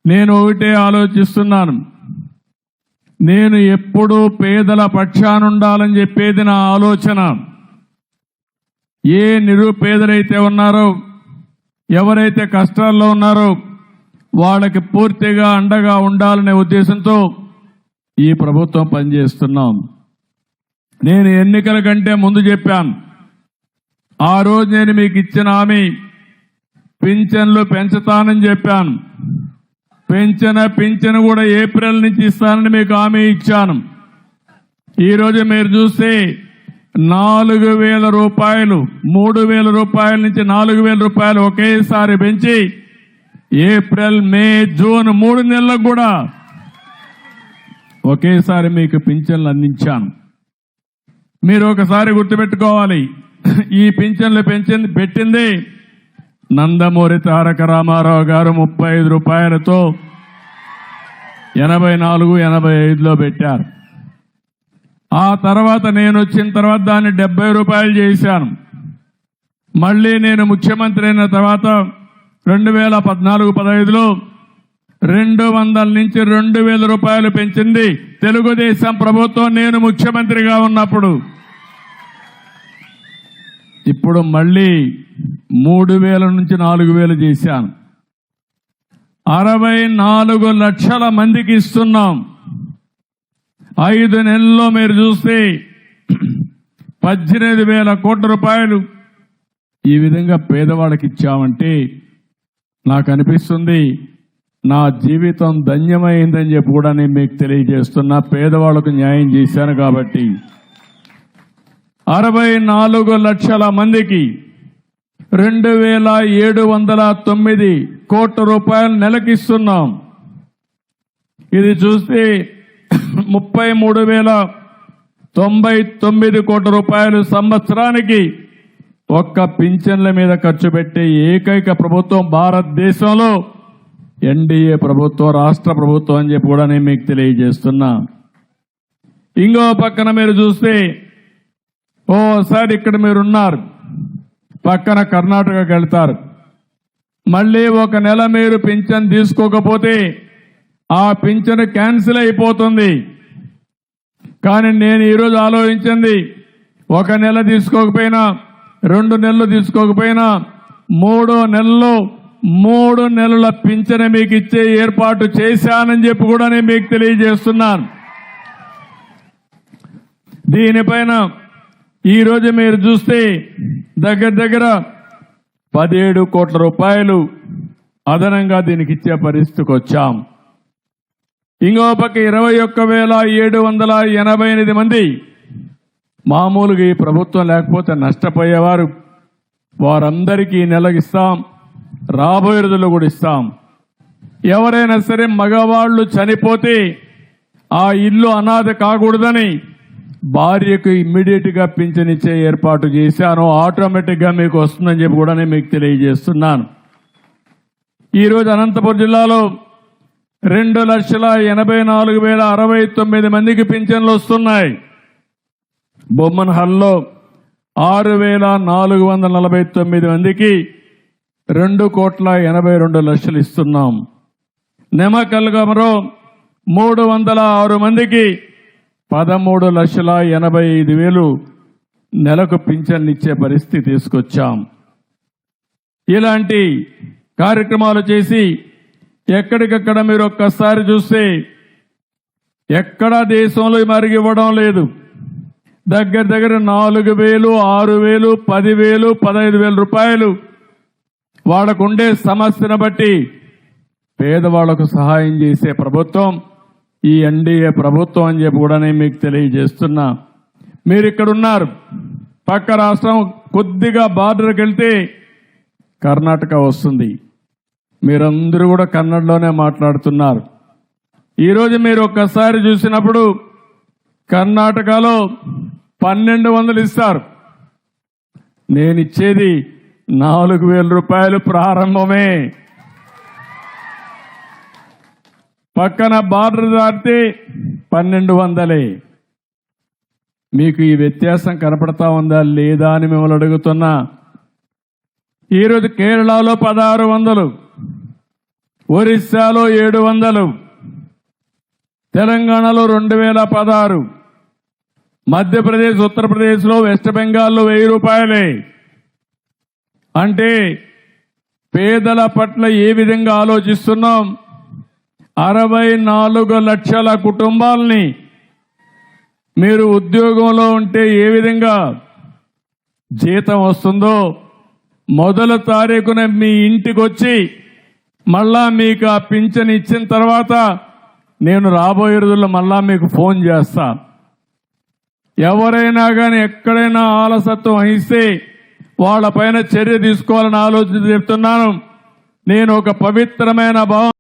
నేను ఒకటే ఆలోచిస్తున్నాను, నేను ఎప్పుడూ పేదల పక్షానుండాలని చెప్పేది నా ఆలోచన. ఏ నిరుపేదలైతే ఉన్నారో, ఎవరైతే కష్టాల్లో ఉన్నారో వాళ్ళకి పూర్తిగా అండగా ఉండాలనే ఉద్దేశంతో ఈ ప్రభుత్వం పనిచేస్తున్నాం. నేను ఎన్నికల కంటే ముందు చెప్పాను, ఆ రోజు నేను మీకు ఇచ్చిన హామీ పింఛన్లు పెంచుతానని చెప్పాను. పింఛను కూడా ఏప్రిల్ నుంచి ఇస్తానని మీకు హామీ ఇచ్చాను. ఈరోజు మీరు చూస్తే 4,000 రూపాయలు, 3,000 రూపాయల నుంచి 4,000 రూపాయలు ఒకేసారి పెంచి ఏప్రిల్, మే, జూన్ 3 నెలలకు కూడా ఒకేసారి మీకు పింఛన్లు అందించాను. మీరు ఒకసారి గుర్తుపెట్టుకోవాలి, ఈ పింఛన్లు పెట్టింది నందమూరి తారక రామారావు గారు 35 రూపాయలతో 84, 85లో పెట్టారు. ఆ తర్వాత నేను వచ్చిన తర్వాత దాన్ని 70 రూపాయలు చేశాను. మళ్ళీ నేను ముఖ్యమంత్రి అయిన తర్వాత 2014-15లో 200 నుంచి 2,000 రూపాయలు పెంచింది తెలుగుదేశం ప్రభుత్వం నేను ముఖ్యమంత్రిగా ఉన్నప్పుడు. ఇప్పుడు మళ్ళీ 3,000 నుంచి 4,000 చేశాను. 64 లక్షల మందికి ఇస్తున్నాం. 5 నెలల్లో మీరు చూస్తే 18,000 కోట్ల రూపాయలు ఈ విధంగా పేదవాళ్ళకి ఇచ్చామంటే నాకు అనిపిస్తుంది నా జీవితం ధన్యమైందని చెప్పి కూడా నేను మీకు తెలియజేస్తున్నా. పేదవాళ్లకు న్యాయం చేశాను కాబట్టి 64 లక్షల మందికి 2,709 కోట్ల రూపాయలు నెలకిస్తున్నాం. ఇది చూస్తే 33,099 కోట్ల రూపాయలు సంవత్సరానికి ఒక్క పింఛన్ల మీద ఖర్చు పెట్టే ఏకైక ప్రభుత్వం భారతదేశంలో ఎన్డీఏ ప్రభుత్వం, రాష్ట్ర ప్రభుత్వం అని చెప్పి కూడా నేను మీకు తెలియజేస్తున్నా. ఇంకో పక్కన మీరు చూస్తే ఓసారి ఇక్కడ మీరున్నారు, పక్కన కర్ణాటకకి వెళ్తారు. మళ్ళీ ఒక నెల మీరు పింఛన్ తీసుకోకపోతే ఆ పింఛన్ క్యాన్సిల్ అయిపోతుంది. కానీ నేను ఈరోజు ఆలోచించింది, ఒక నెల తీసుకోకపోయినా, 2 నెలలు తీసుకోకపోయినా, 3వ నెలలో 3 నెలల పింఛన్ మీకు ఇచ్చే ఏర్పాటు చేశానని చెప్పి కూడా నేను మీకు తెలియజేస్తున్నాను. దీనిపైన ఈరోజు మీరు చూస్తే దగ్గర 17 కోట్ల రూపాయలు అదనంగా దీనికి ఇచ్చే పరిస్థితికి వచ్చాం. ఇంకో పక్క 21,788 మంది మామూలుగా ఈ ప్రభుత్వం లేకపోతే నష్టపోయేవారు, వారందరికీ నెలకిస్తాం, రాబోయే రోజుల్లో కూడా ఇస్తాం. ఎవరైనా సరే మగవాళ్లు చనిపోతే ఆ ఇల్లు అనాథ కాకూడదని భార్యకు ఇమ్మీడియట్ గా పింఛన్ ఇచ్చే ఏర్పాటు చేశాను. ఆటోమేటిక్ గా మీకు వస్తుందని చెప్పి కూడా నేను మీకు తెలియజేస్తున్నాను. ఈరోజు అనంతపురం జిల్లాలో 2,84,069 మందికి పింఛన్లు వస్తున్నాయి. బొమ్మన్హల్లో 6,449 మందికి 2,82,00,000 ఇస్తున్నాం. నెమకల్గమలో 306 మందికి 13,85,000 నెలకు పింఛన్లు ఇచ్చే పరిస్థితి తీసుకొచ్చాం. ఇలాంటి కార్యక్రమాలు చేసి ఎక్కడికక్కడ మీరు ఒక్కసారి చూస్తే ఎక్కడా దేశంలో మరిగి ఇవ్వడం లేదు. దగ్గర 4,000, 6,000, 10,000, 15,000 రూపాయలు వాళ్ళకుండే సమస్యను బట్టి పేదవాళ్లకు సహాయం చేసే ప్రభుత్వం ఈ ఎన్డీఏ ప్రభుత్వం అని చెప్పి కూడా నేను మీకు తెలియజేస్తున్నా. మీరు ఇక్కడ ఉన్నారు, పక్క రాష్ట్రం కొద్దిగా బార్డర్కి వెళ్తే కర్ణాటక వస్తుంది. మీరందరూ కూడా కన్నడలోనే మాట్లాడుతున్నారు. ఈరోజు మీరు ఒక్కసారి చూసినప్పుడు కర్ణాటకలో 1,200 ఇస్తారు, నేను ఇచ్చేది 4,000 రూపాయలు ప్రారంభమే. పక్కన బార్డర్ దాటితే 1,200. మీకు ఈ వ్యత్యాసం కనపడతా ఉందా లేదా అని మిమ్మల్ని అడుగుతున్నా. ఈరోజు కేరళలో 1,600, ఒరిస్సాలో 700, తెలంగాణలో 2016, మధ్యప్రదేశ్, ఉత్తరప్రదేశ్లో, వెస్ట్ బెంగాల్లో 1000 రూపాయలే. అంటే పేదల పట్ల ఏ విధంగా ఆలోచిస్తున్నాం? 64 లక్షల కుటుంబాలని మీరు ఉద్యోగంలో ఉంటే ఏ విధంగా జీతం వస్తుందో మొదటి తారీఖున మీ ఇంటికి వచ్చి మళ్ళా మీకు ఆ పింఛన్ ఇచ్చిన తర్వాత నేను రాబోయే రోజుల్లో మళ్ళా మీకు ఫోన్ చేస్తా. ఎవరైనా కానీ ఎక్కడైనా ఆలసత్వం వహిస్తే వాళ్ళపైన చర్య తీసుకోవాలని ఆలోచన చెప్తున్నాను. నేను ఒక పవిత్రమైన భావం